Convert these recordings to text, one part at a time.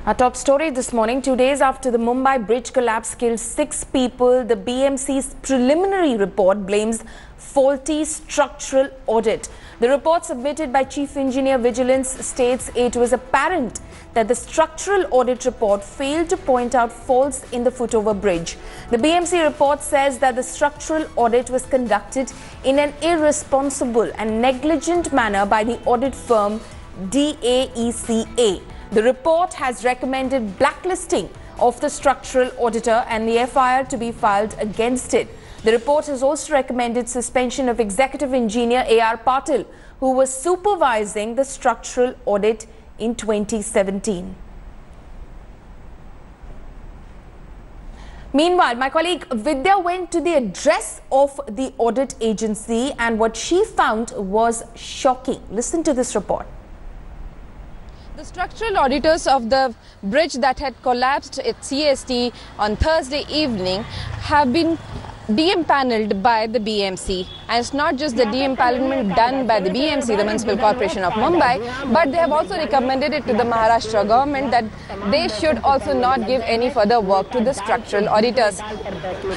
Our top story this morning, 2 days after the Mumbai bridge collapse killed 6 people, the BMC's preliminary report blames faulty structural audit. The report submitted by Chief Engineer Vigilance states it was apparent that the structural audit report failed to point out faults in the footover bridge. The BMC report says that the structural audit was conducted in an irresponsible and negligent manner by the audit firm DAECA. The report has recommended blacklisting of the structural auditor and the FIR to be filed against it. The report has also recommended suspension of Executive Engineer A.R. Patil, who was supervising the structural audit in 2017. Meanwhile, my colleague Vidya went to the address of the audit agency and what she found was shocking. Listen to this report. The structural auditors of the bridge that had collapsed at CST on Thursday evening have been de-empanelled by the BMC. And it's not just the de-empanelment done by the BMC, the Municipal Corporation of Mumbai, but they have also recommended it to the Maharashtra government that they should also not give any further work to the structural auditors.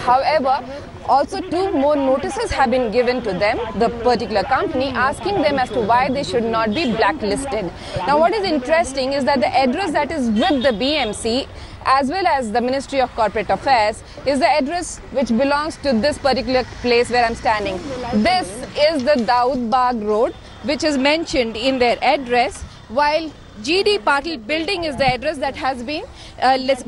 However, also 2 more notices have been given to them, the particular company, asking them as to why they should not be blacklisted. Now, what is interesting is that the address that is with the BMC as well as the Ministry of Corporate Affairs is the address which belongs to this particular place where I'm standing. This is the Daud Bagh Road, which is mentioned in their address, while GD Patil building is the address that has been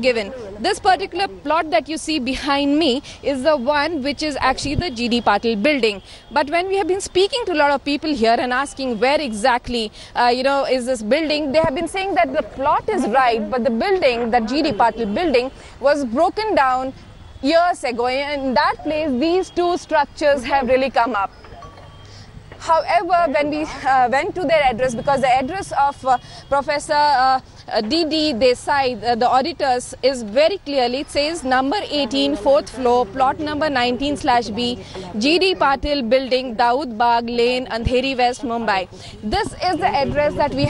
given. This particular plot that you see behind me is the one which is actually the GD Patil building. But when we have been speaking to a lot of people here and asking where exactly, is this building, they have been saying that the plot is right, but the building, that GD Patil building, was broken down years ago. And in that place, these 2 structures have really come up. However, when we went to their address, because the address of Professor D.D. Desai, the auditors, is very clearly, it says number 18, 4th floor, plot number 19/B, GD Patil building, Daud Bagh Lane, Andheri West, Mumbai. This is the address that we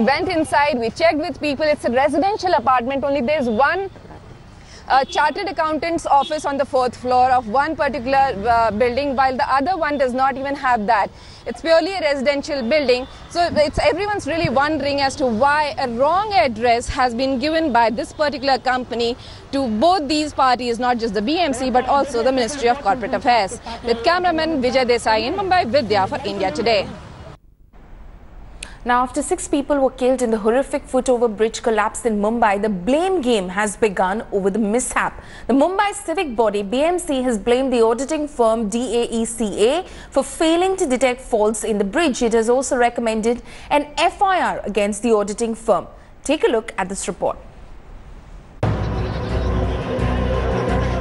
went inside, we checked with people. It's a residential apartment, only there's one chartered accountant's office on the 4th floor of one particular building, while the other one does not even have that. It's purely a residential building. So everyone's really wondering as to why a wrong address has been given by this particular company to both these parties, not just the BMC but also the Ministry of Corporate Affairs. With cameraman Vijay Desai in Mumbai, Vidya for India Today. Now, after 6 people were killed in the horrific footover bridge collapse in Mumbai, the blame game has begun over the mishap. The Mumbai civic body BMC has blamed the auditing firm DAECA for failing to detect faults in the bridge. It has also recommended an FIR against the auditing firm. Take a look at this report.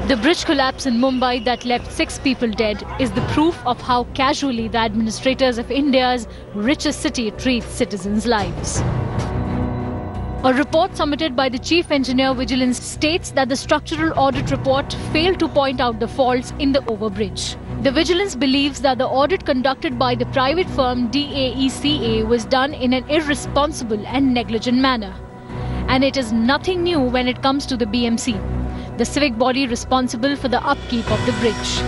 The bridge collapse in Mumbai that left 6 people dead is the proof of how casually the administrators of India's richest city treat citizens' lives. A report submitted by the Chief Engineer Vigilance states that the structural audit report failed to point out the faults in the overbridge. The Vigilance believes that the audit conducted by the private firm DAECA was done in an irresponsible and negligent manner. And it is nothing new when it comes to the BMC, the civic body responsible for the upkeep of the bridge.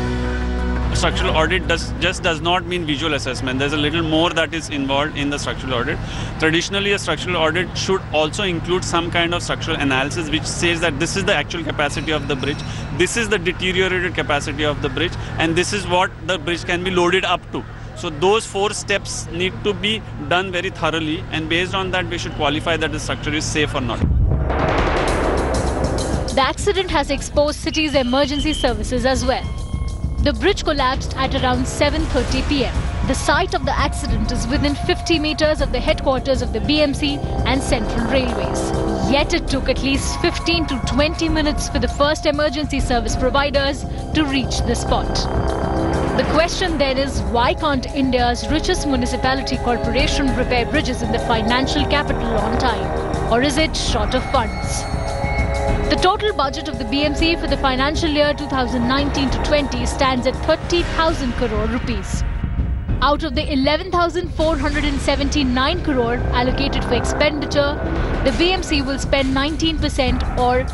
A structural audit does not mean visual assessment. There's a little more that is involved in the structural audit. Traditionally, a structural audit should also include some kind of structural analysis which says that this is the actual capacity of the bridge, this is the deteriorated capacity of the bridge, and this is what the bridge can be loaded up to. So those 4 steps need to be done very thoroughly, and based on that we should qualify that the structure is safe or not. The accident has exposed city's emergency services as well. The bridge collapsed at around 7:30 p.m. The site of the accident is within 50 meters of the headquarters of the BMC and Central Railways. Yet it took at least 15 to 20 minutes for the first emergency service providers to reach the spot. The question then is, why can't India's richest municipality corporation repair bridges in the financial capital on time? Or is it short of funds? The total budget of the BMC for the financial year 2019 to 20 stands at 30,000 crore rupees. Out of the 11,479 crore allocated for expenditure, the BMC will spend 19% or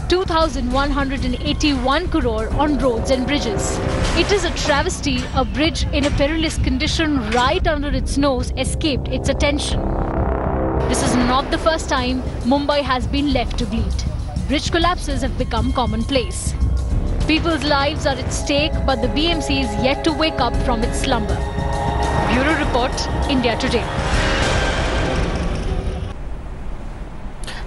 2,181 crore on roads and bridges. It is a travesty a bridge in a perilous condition right under its nose escaped its attention. This is not the first time Mumbai has been left to bleed. Bridge collapses have become commonplace. People's lives are at stake, but the BMC is yet to wake up from its slumber. Bureau Report, India Today.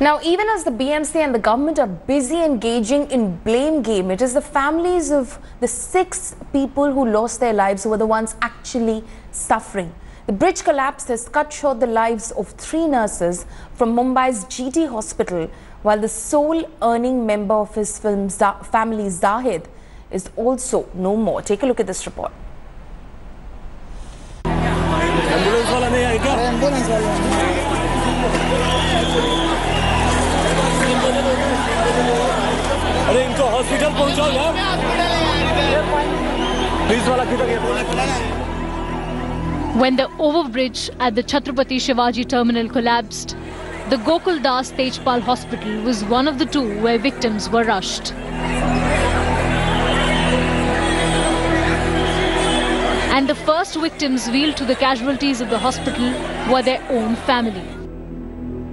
Now, even as the BMC and the government are busy engaging in blame game, it is the families of the 6 people who lost their lives who are the ones actually suffering. The bridge collapse has cut short the lives of 3 nurses from Mumbai's GT hospital, while the sole earning member of his family, Zahid, is also no more. Take a look at this report. When the overbridge at the Chhatrapati Shivaji terminal collapsed, the Gokul Das Tejpal Hospital was one of the 2 where victims were rushed. And the first victims wheeled to the casualties of the hospital were their own family.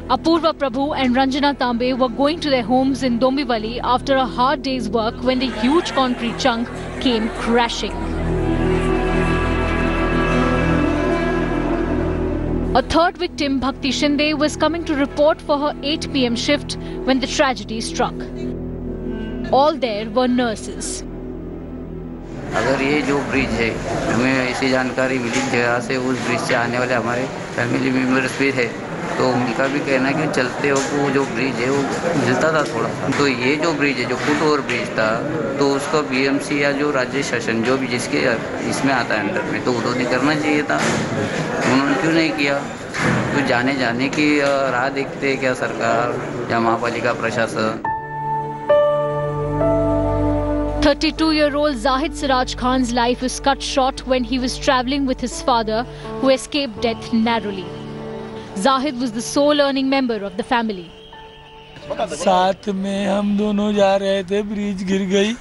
Apurva Prabhu and Ranjana Tambe were going to their homes in Dombivali after a hard day's work when the huge concrete chunk came crashing. A third victim, Bhakti Shinde, was coming to report for her 8 p.m. shift when the tragedy struck. All there were nurses. अगर ये जो bridge है, हमें ऐसी जानकारी मिली जहाँ से उस ब्रिज से आने वाले हमारे फैमिली मेम्बर्स भी है, तो उनका भी कहना है कि चलते हो वो जो ब्रिज है वो हिलता था थोड़ा। तो ये जो ब्रिज है, जो फुट ओवर ब्रिज था, तो उसको BMC या जो राज्य शासन जो भी जिसके इसमें आता है अंडर में, तो उन्होंने करना चाहिए था। उन्होंने क्यों नहीं किया? तो जाने की राह देखते हैं क्या सरकार या महापालिका प्रशासन? 32-year-old Zahid Siraj Khan's life was cut short when he was travelling with his father, who escaped death narrowly. Zahid was the sole earning member of the family. साथ में हम दोनों जा रहे थे, ब्रिज गिर गई,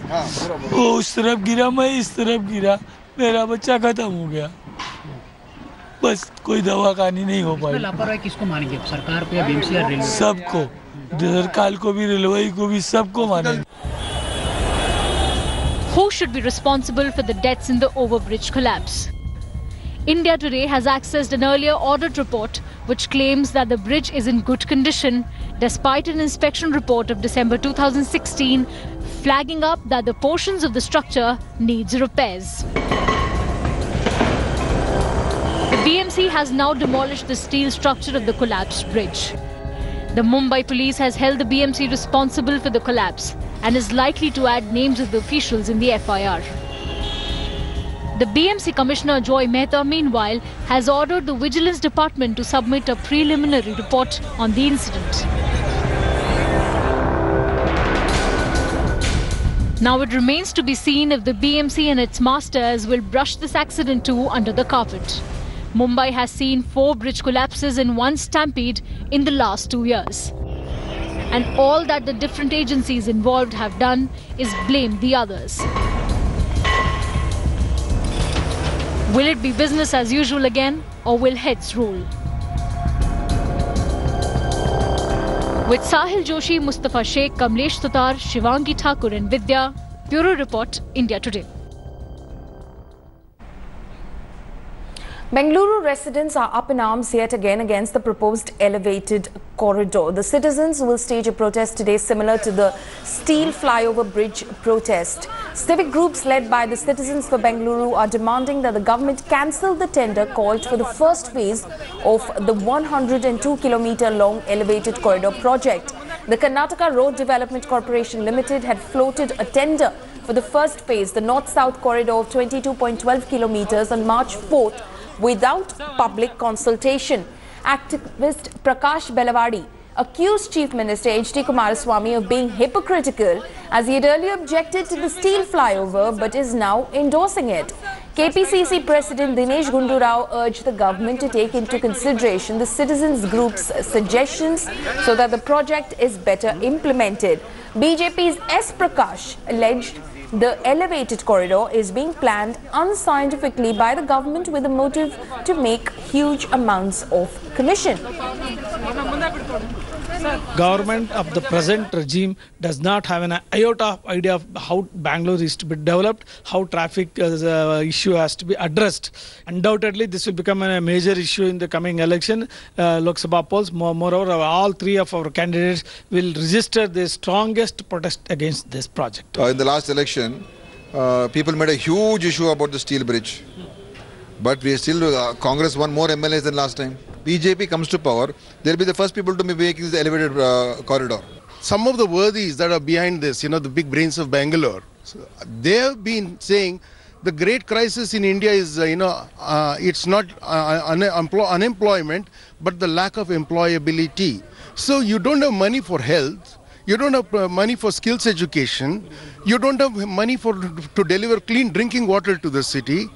वो उस तरफ गिरा, मैं इस तरफ गिरा, मेरा बच्चा खत्म हो गया। बस कोई दवाखानी नहीं हो पाई। लापरवाही किसको मानेंगे, सरकार को या BMC या रेलवे? सबको, सरकार को भी, रेलवे को भी, सबको मानेंगे। Who should be responsible for the deaths in the overbridge collapse? India Today has accessed an earlier audit report which claims that the bridge is in good condition despite an inspection report of December 2016 flagging up that the portions of the structure needs repairs. The BMC has now demolished the steel structure of the collapsed bridge. The Mumbai police has held the BMC responsible for the collapse and is likely to add names of the officials in the FIR. The BMC Commissioner Joy Mehta, meanwhile, has ordered the Vigilance Department to submit a preliminary report on the incident. Now it remains to be seen if the BMC and its masters will brush this accident too under the carpet. Mumbai has seen 4 bridge collapses and 1 stampede in the last 2 years. And all that the different agencies involved have done is blame the others. Will it be business as usual again, or will heads rule? With Sahil Joshi, Mustafa Sheikh, Kamlesh Tutar, Shivangi Thakur and Vidya, Bureau Report, India Today. Bengaluru residents are up in arms yet again against the proposed elevated corridor. The citizens will stage a protest today similar to the steel flyover bridge protest. Civic groups led by the Citizens for Bengaluru are demanding that the government cancel the tender called for the first phase of the 102-kilometer long elevated corridor project. The Karnataka Road Development Corporation Limited had floated a tender for the first phase, the north-south corridor of 22.12 kilometers on March 4th, without public consultation. Activist Prakash Belawadi accused Chief Minister H.D. Kumaraswamy of being hypocritical as he had earlier objected to the steel flyover but is now endorsing it. KPCC President Dinesh Gundu Rao urged the government to take into consideration the citizens group's suggestions so that the project is better implemented. BJP's S. Prakash alleged the elevated corridor is being planned unscientifically by the government with the motive to make huge amounts of commission. Government of the present regime does not have an iota of idea of how Bangalore is to be developed, how traffic issue has to be addressed. Undoubtedly, this will become a major issue in the coming election, Lok Sabha polls. Moreover, all three of our candidates will register the strongest protest against this project. In the last election, people made a huge issue about the steel bridge. But we still, Congress won more MLAs than last time. BJP comes to power, they'll be the first people to be making this elevated corridor. Some of the worthies that are behind this, the big brains of Bangalore, they have been saying the great crisis in India is, it's not unemployment, but the lack of employability. So you don't have money for health, you don't have money for skills education, you don't have money to deliver clean drinking water to the city,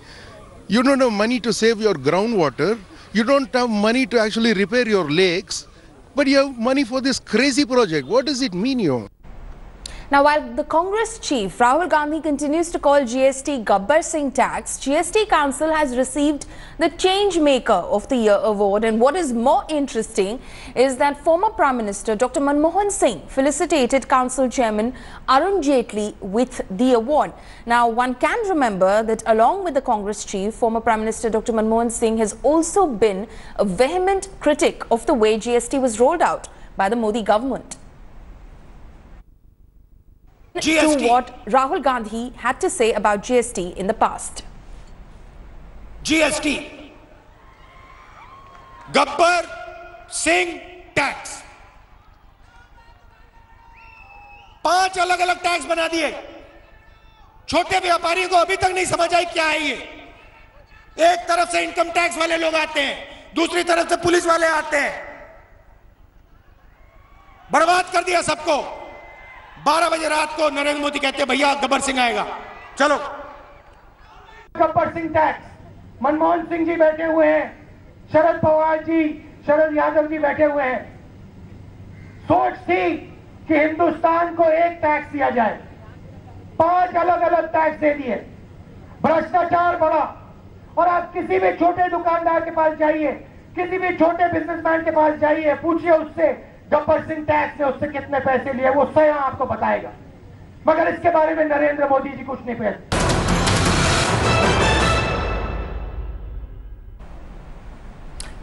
you don't have money to save your groundwater, you don't have money to actually repair your lakes, but you have money for this crazy project. What does it mean, you? Now, while the Congress chief Rahul Gandhi continues to call GST Gabbar Singh tax, GST Council has received the Change Maker of the Year award. And what is more interesting is that former Prime Minister Dr. Manmohan Singh felicitated Council Chairman Arun Jaitley with the award. Now, one can remember that along with the Congress chief, former Prime Minister Dr. Manmohan Singh has also been a vehement critic of the way GST was rolled out by the Modi government. GST. To what Rahul Gandhi had to say about GST in the past. GST, Gabbar Singh tax, 5 अलग-अलग tax बना दिए। छोटे व्यापारियों को अभी तक नहीं समझ आई क्या है ये। एक तरफ से इनकम टैक्स वाले लोग आते हैं, दूसरी तरफ से पुलिस वाले आते हैं, बर्बाद कर दिया सबको। 12 बजे रात को नरेंद्र मोदी कहते हैं भैया गब्बर सिंह आएगा, चलो। गब्बर सिंह टैक्स, मनमोहन सिंह जी बैठे हुए हैं, शरद पवार जी, शरद यादव जी बैठे हुए हैं। सोच थी कि हिंदुस्तान को एक टैक्स दिया जाए, 5 अलग-अलग टैक्स दे दिए, भ्रष्टाचार बढ़ा। और आप किसी भी छोटे दुकानदार के पास जाइए, किसी भी छोटे बिजनेसमैन के पास जाइए, पूछिए उससे गब्बर सिंह टैक्स ने उससे कितने पैसे लिए, वो स्वयं आपको बताएगा। मगर इसके बारे में नरेंद्र मोदी जी कुछ नहीं कहते।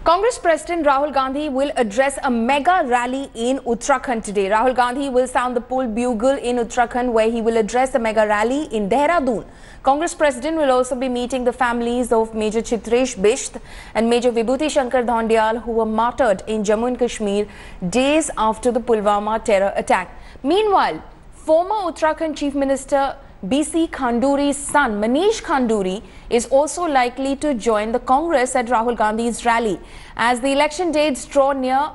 Congress President Rahul Gandhi will address a mega rally in Uttarakhand today. Rahul Gandhi will sound the full bugle in Uttarakhand, where he will address a mega rally in Dehradun. Congress President will also be meeting the families of Major Chitresh Bisht and Major Vibhuti Shankar Dhondiyal, who were martyred in Jammu and Kashmir days after the Pulwama terror attack. Meanwhile, former Uttarakhand Chief Minister BC Khanduri's son Manish Khanduri is also likely to join the Congress at Rahul Gandhi's rally. As the election dates draw near,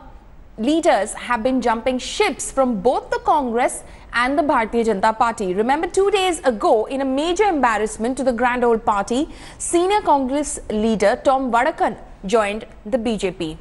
leaders have been jumping ships from both the Congress and the Bharatiya Janata Party. Remember, 2 days ago, in a major embarrassment to the Grand Old Party, senior Congress leader Tom Vadakan joined the BJP.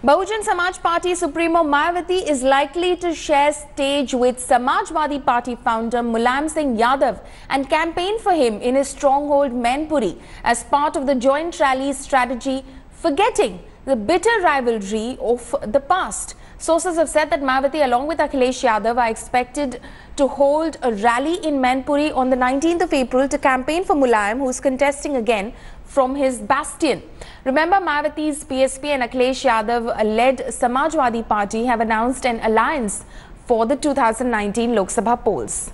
Bahujan Samaj Party Supremo Mayawati is likely to share stage with Samajwadi Party founder Mulayam Singh Yadav and campaign for him in his stronghold Mainpuri as part of the joint rally's strategy, forgetting the bitter rivalry of the past. Sources have said that Mayawati along with Akhilesh Yadav are expected to hold a rally in Mainpuri on the 19th of April to campaign for Mulayam, who is contesting again from his bastion. Remember, Mayawati's PSP and Akhilesh Yadav-led Samajwadi Party have announced an alliance for the 2019 Lok Sabha polls.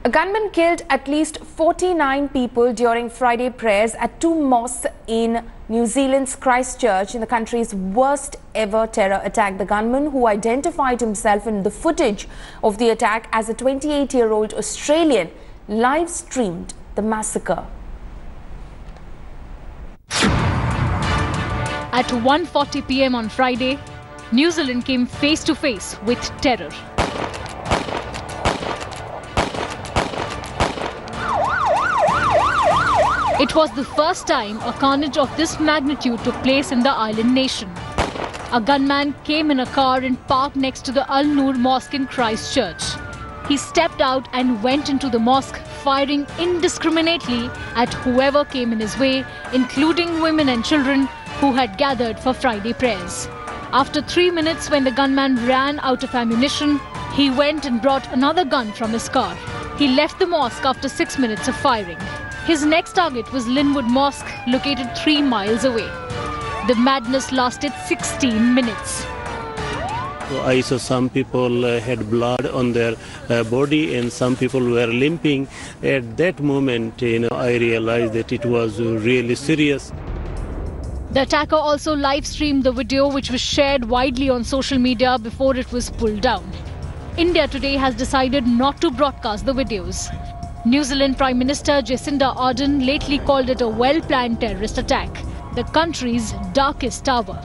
A gunman killed at least 49 people during Friday prayers at 2 mosques in New Zealand's Christchurch in the country's worst ever terror attack. The gunman, who identified himself in the footage of the attack as a 28-year-old Australian, live-streamed the massacre. At 1:40 p.m. on Friday, New Zealand came face to face with terror. It was the first time a carnage of this magnitude took place in the island nation. A gunman came in a car and parked next to the Al-Noor Mosque in Christchurch. He stepped out and went into the mosque, firing indiscriminately at whoever came in his way, including women and children who had gathered for Friday prayers. After 3 minutes, when the gunman ran out of ammunition, he went and brought another gun from his car. He left the mosque after 6 minutes of firing. His next target was Linwood Mosque, located 3 miles away. The madness lasted 16 minutes. I saw some people had blood on their body and some people were limping. At that moment, I realized that it was really serious. The attacker also live-streamed the video, which was shared widely on social media before it was pulled down. India today has decided not to broadcast the videos. New Zealand Prime Minister Jacinda Ardern lately called it a well-planned terrorist attack, the country's darkest hour.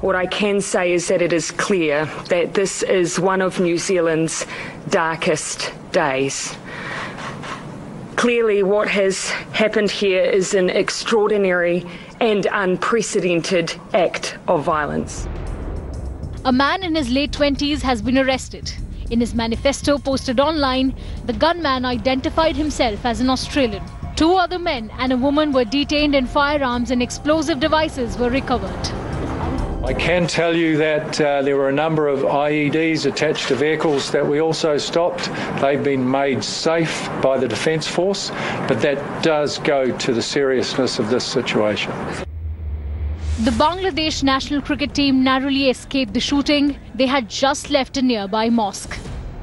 What I can say is that it is clear that this is one of New Zealand's darkest days. Clearly, what has happened here is an extraordinary and unprecedented act of violence. A man in his late 20s has been arrested. In his manifesto posted online, the gunman identified himself as an Australian. 2 other men and a woman were detained and firearms and explosive devices were recovered. I can tell you that there were a number of IEDs attached to vehicles that we also stopped. They've been made safe by the Defence Force, but that does go to the seriousness of this situation. The Bangladesh national cricket team narrowly escaped the shooting. They had just left a nearby mosque.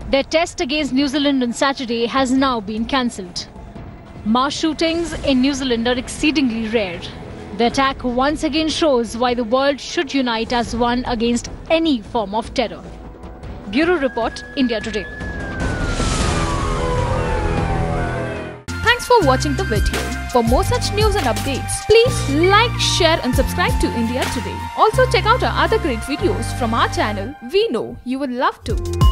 Their test against New Zealand on Saturday has now been cancelled. Mass shootings in New Zealand are exceedingly rare. The attack once again shows why the world should unite as one against any form of terror. Bureau Report, India Today. Thanks for watching the video. For more such news and updates, please like, share and subscribe to India Today. Also check out our other great videos from our channel. We know you will love to.